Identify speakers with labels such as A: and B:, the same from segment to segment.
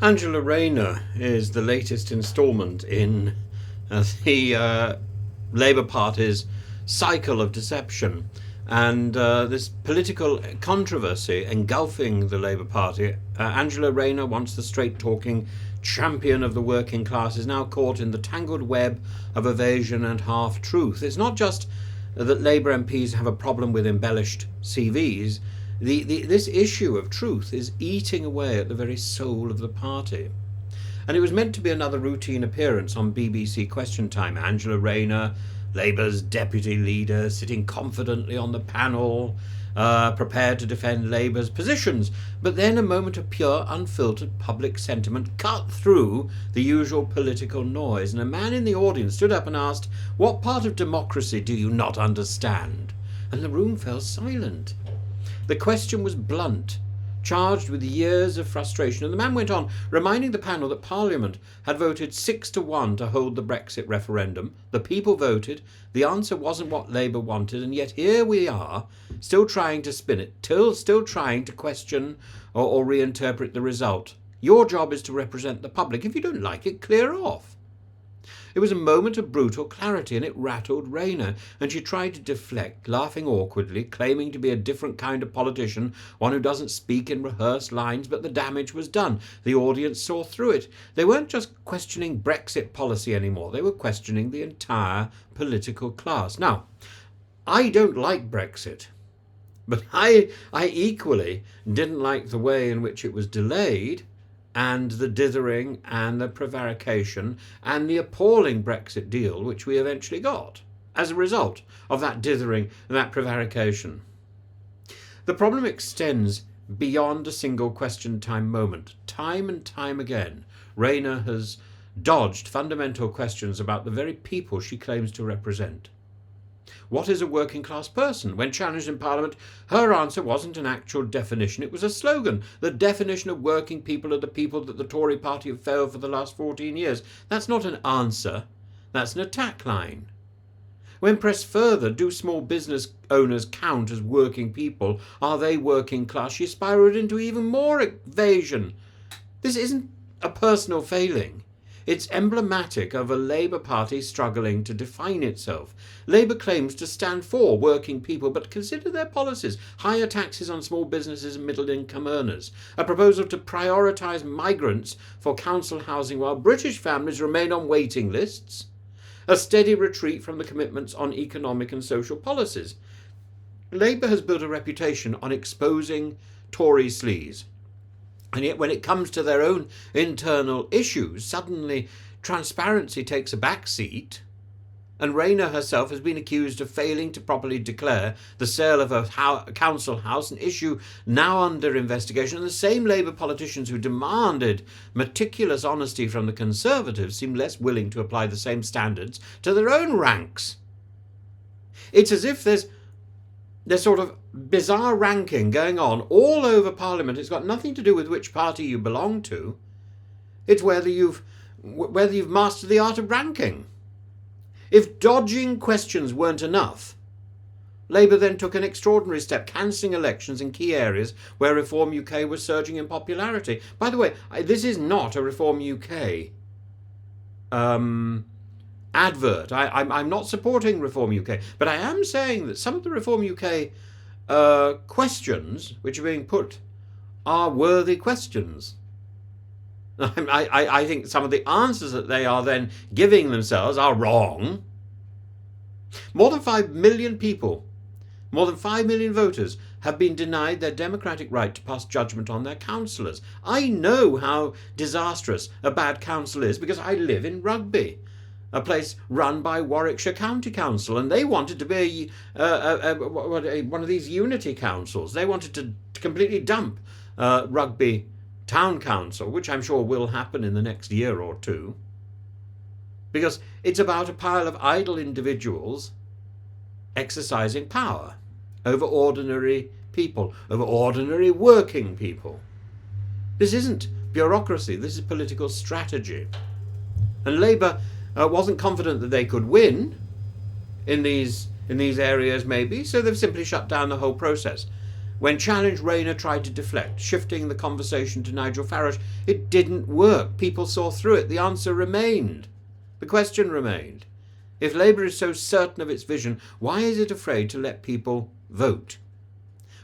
A: Angela Rayner is the latest instalment in the Labour Party's cycle of deception. And this political controversy engulfing the Labour Party, Angela Rayner, once the straight-talking champion of the working class, is now caught in the tangled web of evasion and half-truth. It's not just that Labour MPs have a problem with embellished CVs. This issue of truth is eating away at the very soul of the party. And it was meant to be another routine appearance on BBC Question Time. Angela Rayner, Labour's deputy leader, sitting confidently on the panel, prepared to defend Labour's positions. But then a moment of pure, unfiltered public sentiment cut through the usual political noise, and a man in the audience stood up and asked, "What part of democracy do you not understand?" And the room fell silent. The question was blunt, charged with years of frustration, and the man went on, reminding the panel that Parliament had voted 6-1 to hold the Brexit referendum. The people voted, the answer wasn't what Labour wanted, and yet here we are, still trying to spin it, still trying to question or reinterpret the result. Your job is to represent the public. If you don't like it, clear off. It was a moment of brutal clarity, and it rattled Rayner, and she tried to deflect, laughing awkwardly, claiming to be a different kind of politician, one who doesn't speak in rehearsed lines, but the damage was done. The audience saw through it. They weren't just questioning Brexit policy anymore, they were questioning the entire political class. Now, I don't like Brexit, but I equally didn't like the way in which it was delayed, and the dithering and the prevarication and the appalling Brexit deal which we eventually got as a result of that dithering and that prevarication. The problem extends beyond a single question time moment. Time and time again, Rayner has dodged fundamental questions about the very people she claims to represent. What is a working class person? When challenged in Parliament, her answer wasn't an actual definition, it was a slogan. The definition of working people are the people that the Tory party have failed for the last 14 years. That's not an answer, that's an attack line. When pressed further, do small business owners count as working people? Are they working class? She spiraled into even more evasion. This isn't a personal failing. It's emblematic of a Labour Party struggling to define itself. Labour claims to stand for working people, but consider their policies. Higher taxes on small businesses and middle-income earners. A proposal to prioritise migrants for council housing while British families remain on waiting lists. A steady retreat from the commitments on economic and social policies. Labour has built a reputation on exposing Tory sleaze. And yet when it comes to their own internal issues, suddenly transparency takes a back seat, and Rayner herself has been accused of failing to properly declare the sale of a council house, an issue now under investigation, and the same Labour politicians who demanded meticulous honesty from the Conservatives seem less willing to apply the same standards to their own ranks. It's as if there's sort of bizarre ranking going on all over Parliament. It's got nothing to do with which party you belong to. It's whether you've mastered the art of ranking. If dodging questions weren't enough, Labour then took an extraordinary step, cancelling elections in key areas where Reform UK was surging in popularity. By the way, this is not a Reform UK advert. I'm not supporting Reform UK, but I am saying that some of the Reform UK questions which are being put are worthy questions. I think some of the answers that they are then giving themselves are wrong. More than 5 million people, more than 5 million voters have been denied their democratic right to pass judgment on their councillors. I know how disastrous a bad council is because I live in Rugby, a place run by Warwickshire County Council, and they wanted to be one of these unity councils. They wanted to completely dump Rugby Town Council, which I'm sure will happen in the next year or two, because it's about a pile of idle individuals exercising power over ordinary people, over ordinary working people. This isn't bureaucracy, this is political strategy. And Labour wasn't confident that they could win in these areas maybe, so they've simply shut down the whole process. When challenged, Rayner tried to deflect, shifting the conversation to Nigel Farage. It didn't work. People saw through it. The answer remained. The question remained. If Labour is so certain of its vision, why is it afraid to let people vote?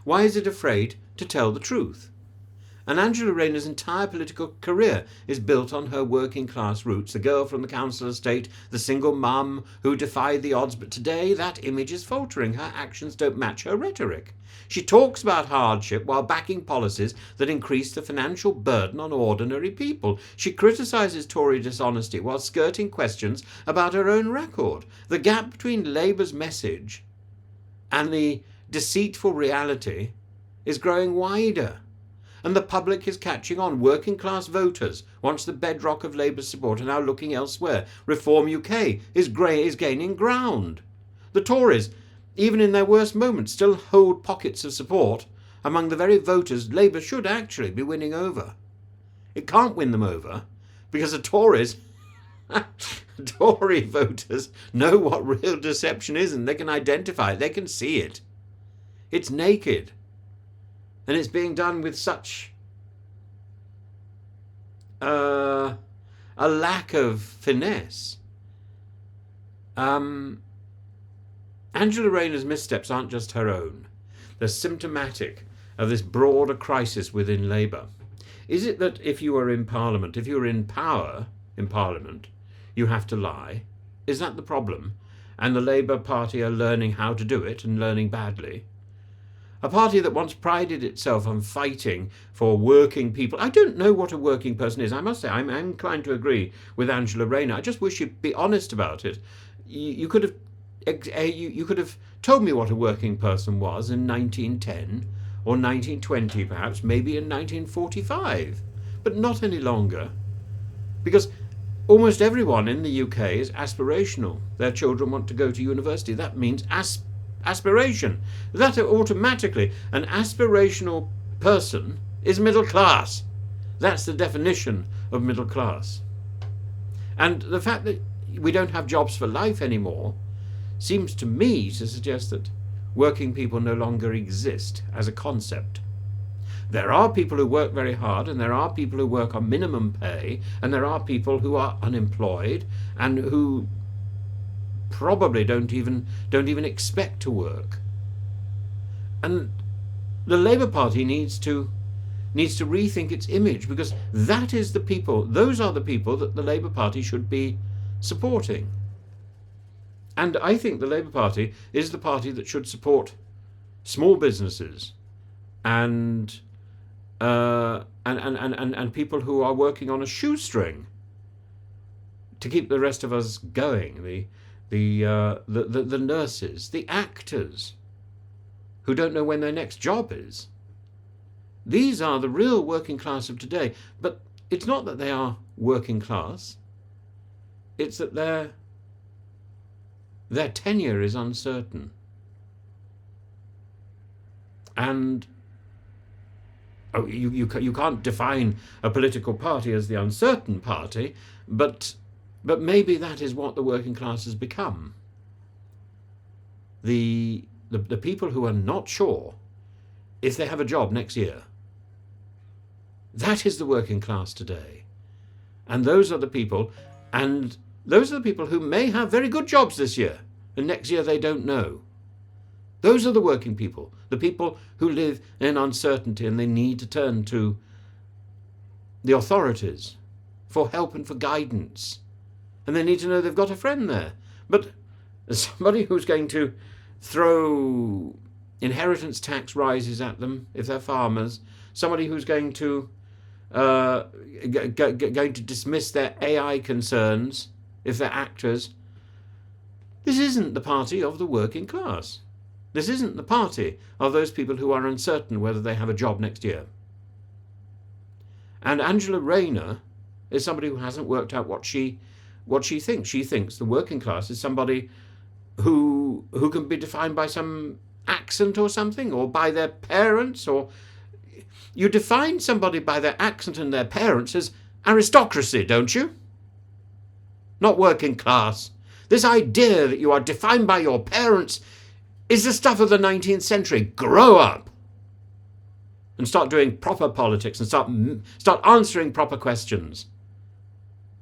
A: Why is it afraid to tell the truth? And Angela Rayner's entire political career is built on her working class roots, the girl from the council estate, the single mum who defied the odds. But today that image is faltering. Her actions don't match her rhetoric. She talks about hardship while backing policies that increase the financial burden on ordinary people. She criticises Tory dishonesty while skirting questions about her own record. The gap between Labour's message and the deceitful reality is growing wider. And the public is catching on. Working class voters, once the bedrock of Labour's support, are now looking elsewhere. Reform UK is gaining ground. The Tories, even in their worst moments, still hold pockets of support among the very voters Labour should actually be winning over. It can't win them over because the Tories, Tory voters, know what real deception is, and they can identify it, they can see it. It's naked. And it's being done with such a lack of finesse. Angela Rayner's missteps aren't just her own. They're symptomatic of this broader crisis within Labour. Is it that if you are in Parliament, if you're in power in Parliament, you have to lie? Is that the problem? And the Labour Party are learning how to do it and learning badly? A party that once prided itself on fighting for working people. I don't know what a working person is. I must say, I'm inclined to agree with Angela Rayner. I just wish you'd be honest about it. You could have told me what a working person was in 1910 or 1920, perhaps, maybe in 1945, but not any longer. Because almost everyone in the UK is aspirational. Their children want to go to university. That means aspiration. That automatically, an aspirational person is middle class. That's the definition of middle class. And the fact that we don't have jobs for life anymore seems to me to suggest that working people no longer exist as a concept. There are people who work very hard, and there are people who work on minimum pay, and there are people who are unemployed and who probably don't even expect to work. And the Labour Party needs to rethink its image, because that is the people, those are the people that the Labour Party should be supporting. And I think the Labour Party is the party that should support small businesses and people who are working on a shoestring to keep the rest of us going. The nurses, the actors who don't know when their next job is. These are the real working class of today. But it's not that they are working class. It's that their tenure is uncertain. And you can't define a political party as the uncertain party, but maybe that is what the working class has become. The people who are not sure if they have a job next year. That is the working class today. And those are the people who may have very good jobs this year, and next year they don't know. Those are the working people, the people who live in uncertainty, and they need to turn to the authorities for help and for guidance. And they need to know they've got a friend there. But somebody who's going to throw inheritance tax rises at them if they're farmers, somebody who's going to dismiss their AI concerns if they're actors, this isn't the party of the working class. This isn't the party of those people who are uncertain whether they have a job next year. And Angela Rayner is somebody who hasn't worked out what she thinks. She thinks the working class is somebody who can be defined by some accent or something, or by their parents, or you define somebody by their accent and their parents as aristocracy, don't you? Not working class. This idea that you are defined by your parents is the stuff of the 19th century. Grow up. and start doing proper politics and start answering proper questions.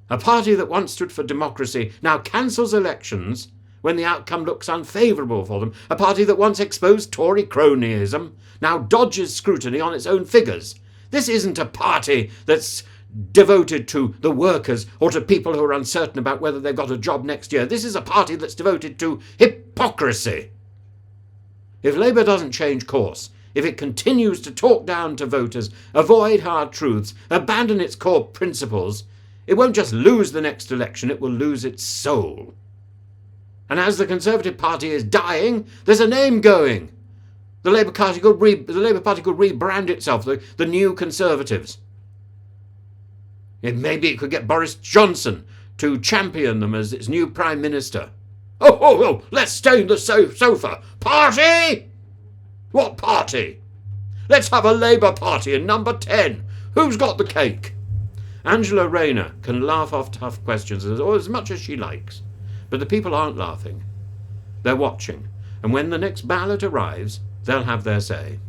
A: A party that once stood for democracy now cancels elections when the outcome looks unfavourable for them. A party that once exposed Tory cronyism now dodges scrutiny on its own figures. This isn't a party that's devoted to the workers or to people who are uncertain about whether they've got a job next year. This is a party that's devoted to hypocrisy. If Labour doesn't change course, if it continues to talk down to voters, avoid hard truths, abandon its core principles, it won't just lose the next election, it will lose its soul. And as the Conservative Party is dying, there's a name going. The Labour Party could rebrand itself, the New Conservatives. Maybe it could get Boris Johnson to champion them as its new Prime Minister. Oh, let's stay on the sofa. Party? What party? Let's have a Labour Party in number 10. Who's got the cake? Angela Rayner can laugh off tough questions as much as she likes. But the people aren't laughing. They're watching. And when the next ballot arrives, they'll have their say.